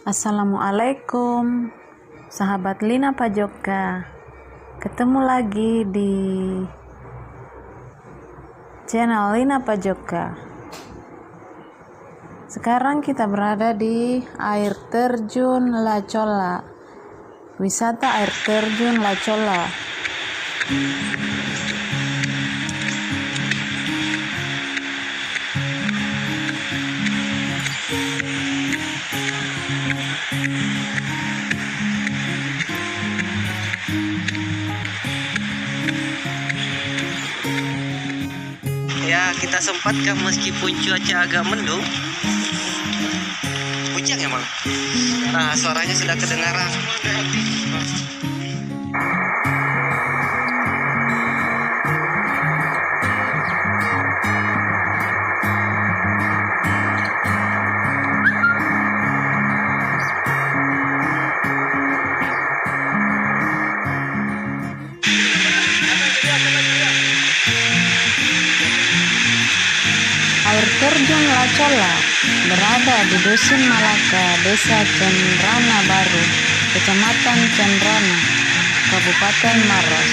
Assalamualaikum, sahabat Lina Pajoka. Ketemu lagi di channel Lina Pajoka. Sekarang kita berada di air terjun La Colla, wisata air terjun La Colla. Ya, kita sempatkan meskipun cuaca agak mendung. Hujan emang. Nah, suaranya sudah kedengaran. Air terjun La Colla berada di Dusun Malaka, Desa Cenrana Baru, Kecamatan Cenrana, Kabupaten Maros.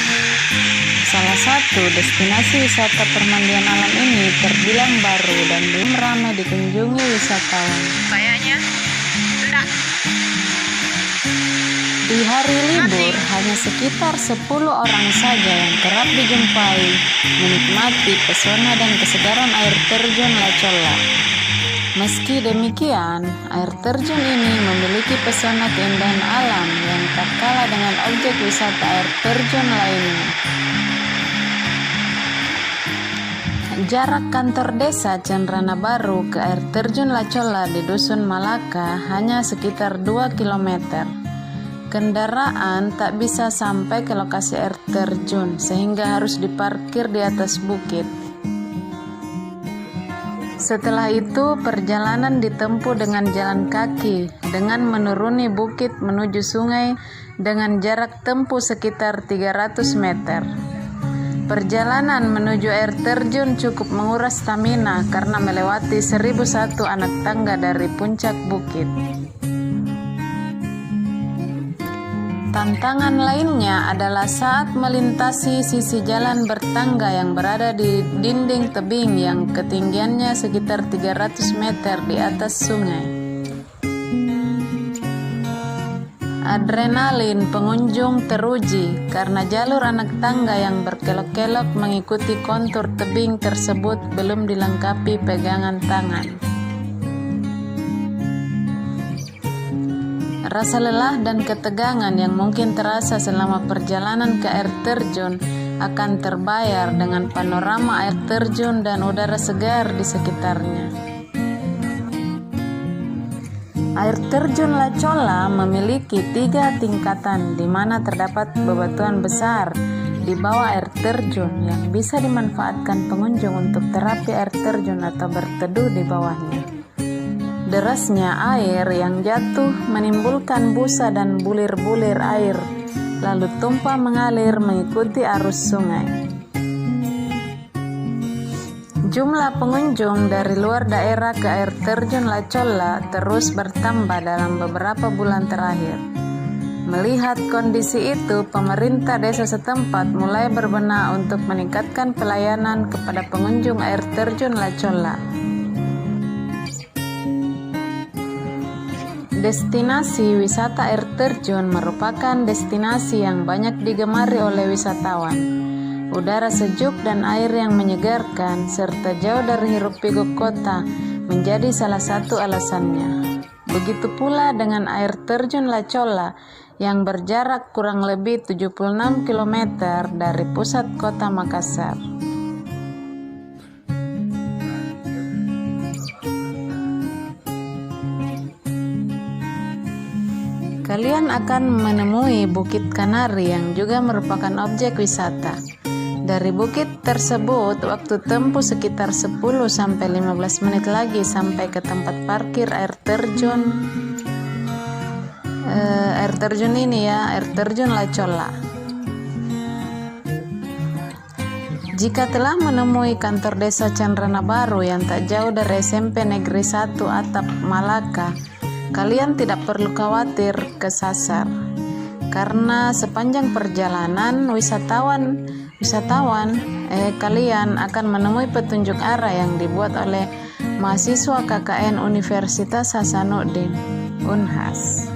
Salah satu destinasi wisata permandian alam ini terbilang baru dan belum ramai dikunjungi wisatawan. Kayaknya enggak. Di hari libur, hanya sekitar 10 orang saja yang kerap dijumpai menikmati pesona dan kesegaran air terjun La Colla. Meski demikian, air terjun ini memiliki pesona keindahan alam yang tak kalah dengan objek wisata air terjun lainnya. Jarak kantor desa Cenrana Baru ke air terjun La Colla di Dusun Malaka hanya sekitar 2 km. Kendaraan tak bisa sampai ke lokasi air terjun sehingga harus diparkir di atas bukit. Setelah itu perjalanan ditempuh dengan jalan kaki dengan menuruni bukit menuju sungai dengan jarak tempuh sekitar 300 meter. Perjalanan menuju air terjun cukup menguras stamina karena melewati 1001 anak tangga dari puncak bukit. Tantangan lainnya adalah saat melintasi sisi jalan bertangga yang berada di dinding tebing yang ketinggiannya sekitar 300 meter di atas sungai. Adrenalin pengunjung teruji karena jalur anak tangga yang berkelok-kelok mengikuti kontur tebing tersebut belum dilengkapi pegangan tangan. Rasa lelah dan ketegangan yang mungkin terasa selama perjalanan ke air terjun akan terbayar dengan panorama air terjun dan udara segar di sekitarnya. Air terjun La Colla memiliki 3 tingkatan di mana terdapat bebatuan besar di bawah air terjun yang bisa dimanfaatkan pengunjung untuk terapi air terjun atau berteduh di bawahnya. Derasnya air yang jatuh menimbulkan busa dan bulir-bulir air, lalu tumpah mengalir mengikuti arus sungai. Jumlah pengunjung dari luar daerah ke air terjun La Colla terus bertambah dalam beberapa bulan terakhir. Melihat kondisi itu, pemerintah desa setempat mulai berbenah untuk meningkatkan pelayanan kepada pengunjung air terjun La Colla. Destinasi wisata air terjun merupakan destinasi yang banyak digemari oleh wisatawan. Udara sejuk dan air yang menyegarkan serta jauh dari hiruk-pikuk kota menjadi salah satu alasannya. Begitu pula dengan air terjun La Colla yang berjarak kurang lebih 76 km dari pusat kota Makassar. Kalian akan menemui Bukit Kanari yang juga merupakan objek wisata. Dari bukit tersebut, waktu tempuh sekitar 10-15 menit lagi sampai ke tempat parkir air terjun air terjun La Colla. Jika telah menemui kantor desa Cenrana Baru yang tak jauh dari SMP Negeri 1 Atap Malaka, kalian tidak perlu khawatir kesasar. Karena sepanjang perjalanan kalian akan menemui petunjuk arah yang dibuat oleh mahasiswa KKN Universitas Hasanuddin Unhas.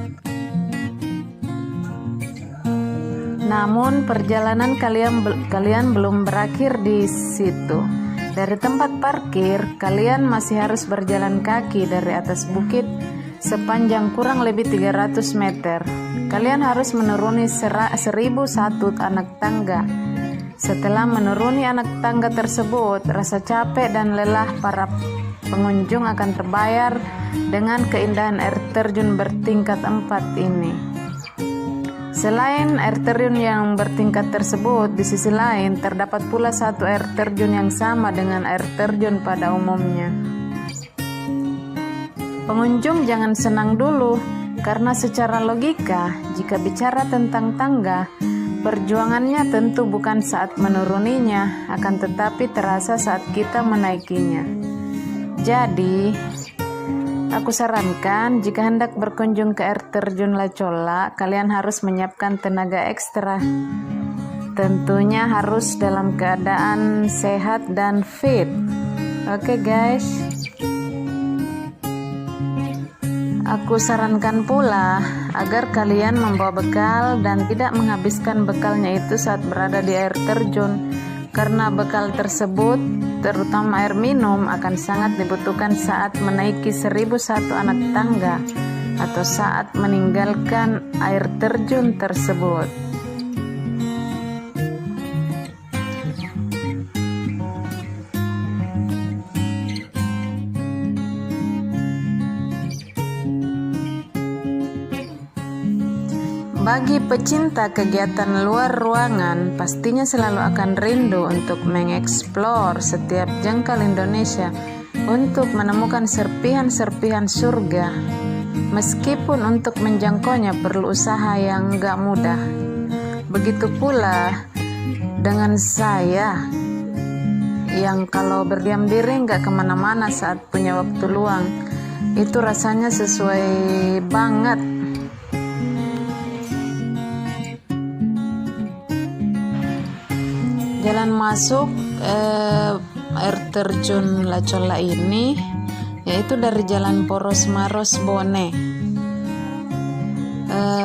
Namun perjalanan kalian belum berakhir di situ. Dari tempat parkir, kalian masih harus berjalan kaki dari atas bukit sepanjang kurang lebih 300 meter. Kalian harus menuruni 1001 anak tangga. Setelah menuruni anak tangga tersebut, rasa capek dan lelah para pengunjung akan terbayar dengan keindahan air terjun bertingkat 4 ini. Selain air terjun yang bertingkat tersebut, di sisi lain terdapat pula satu air terjun yang sama dengan air terjun pada umumnya. Pengunjung jangan senang dulu, karena secara logika, jika bicara tentang tangga, perjuangannya tentu bukan saat menuruninya, akan tetapi terasa saat kita menaikinya. Jadi, aku sarankan jika hendak berkunjung ke air terjun La Colla, kalian harus menyiapkan tenaga ekstra. Tentunya harus dalam keadaan sehat dan fit. Oke guys. Aku sarankan pula agar kalian membawa bekal dan tidak menghabiskan bekalnya itu saat berada di air terjun, karena bekal tersebut, terutama air minum, akan sangat dibutuhkan saat menaiki 1001 anak tangga atau saat meninggalkan air terjun tersebut. Bagi pecinta kegiatan luar ruangan, pastinya selalu akan rindu untuk mengeksplor setiap jengkal Indonesia untuk menemukan serpihan-serpihan surga. Meskipun untuk menjangkaunya perlu usaha yang gak mudah. Begitu pula dengan saya, yang kalau berdiam diri gak kemana-mana saat punya waktu luang, itu rasanya sesuai banget. Jalan masuk air terjun La Colla ini yaitu dari Jalan Poros Maros Bone.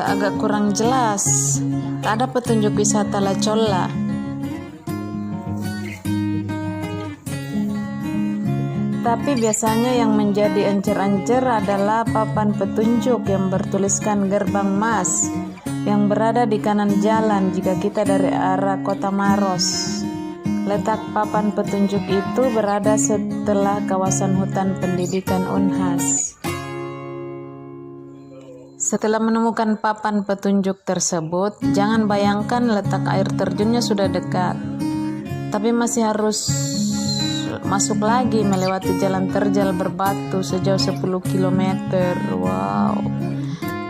Agak kurang jelas, tak ada petunjuk wisata La Colla. Tapi biasanya yang menjadi encer-encer adalah papan petunjuk yang bertuliskan Gerbang Mas yang berada di kanan jalan jika kita dari arah Kota Maros. Letak papan petunjuk itu berada setelah kawasan hutan pendidikan Unhas. Setelah menemukan papan petunjuk tersebut, jangan bayangkan letak air terjunnya sudah dekat, tapi masih harus masuk lagi melewati jalan terjal berbatu sejauh 10 km. Wow.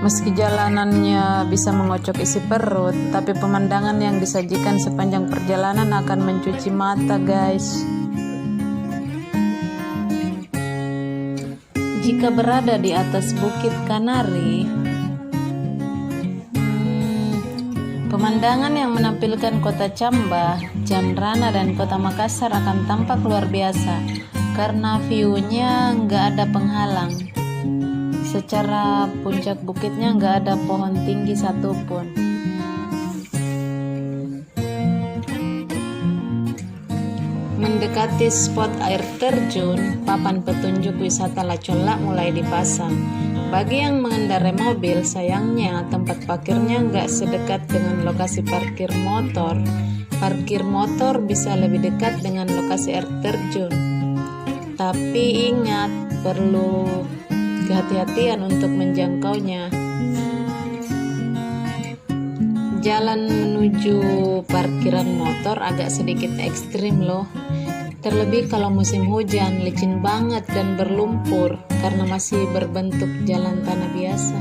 Meski jalanannya bisa mengocok isi perut, tapi pemandangan yang disajikan sepanjang perjalanan akan mencuci mata, guys. Jika berada di atas Bukit Kanari, pemandangan yang menampilkan kota Camba, Janrana, dan kota Makassar akan tampak luar biasa karena view-nya nggak ada penghalang. Secara puncak bukitnya nggak ada pohon tinggi satupun. Mendekati spot air terjun, papan petunjuk wisata La Colla mulai dipasang. Bagi yang mengendarai mobil, sayangnya tempat parkirnya nggak sedekat dengan lokasi parkir motor. Parkir motor bisa lebih dekat dengan lokasi air terjun. Tapi ingat, perlu kehati-hatian untuk menjangkaunya. Jalan menuju parkiran motor agak sedikit ekstrim loh. Terlebih kalau musim hujan, licin banget dan berlumpur karena masih berbentuk jalan tanah biasa.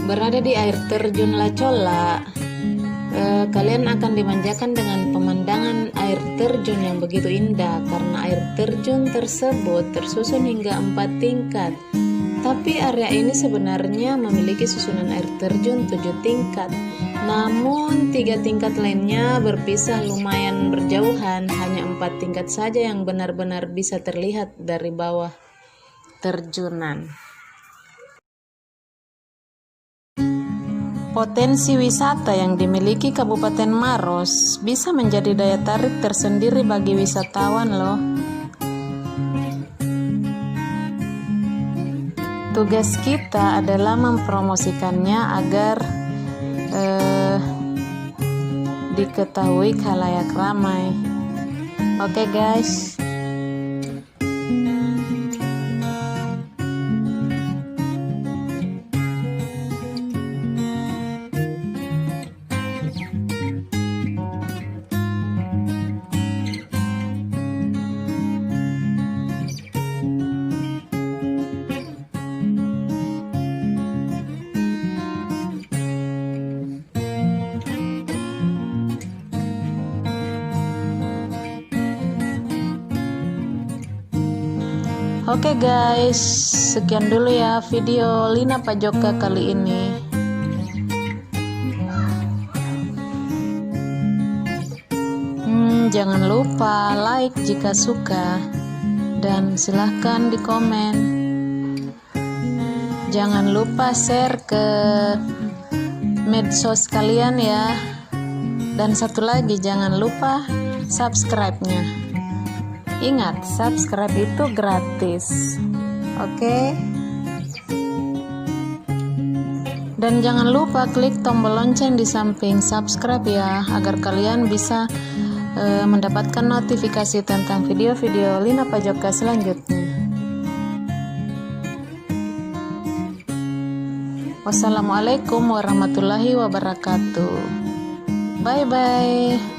Berada di air terjun La Colla, kalian akan dimanjakan dengan pemandangan air terjun yang begitu indah, karena air terjun tersebut tersusun hingga 4 tingkat. Tapi area ini sebenarnya memiliki susunan air terjun 7 tingkat. Namun 3 tingkat lainnya berpisah lumayan berjauhan, hanya 4 tingkat saja yang benar-benar bisa terlihat dari bawah terjunan. Potensi wisata yang dimiliki Kabupaten Maros bisa menjadi daya tarik tersendiri bagi wisatawan loh. Tugas kita adalah mempromosikannya agar diketahui khalayak ramai. Oke guys. Oke guys, sekian dulu ya video Lina Pajoka kali ini. Jangan lupa like jika suka dan silahkan di komen. Jangan lupa share ke medsos kalian ya. Dan satu lagi, jangan lupa subscribe-nya. Ingat, subscribe itu gratis. Oke? Dan jangan lupa klik tombol lonceng di samping subscribe ya, agar kalian bisa mendapatkan notifikasi tentang video-video Lina Pajoka selanjutnya. Wassalamualaikum warahmatullahi wabarakatuh. Bye bye.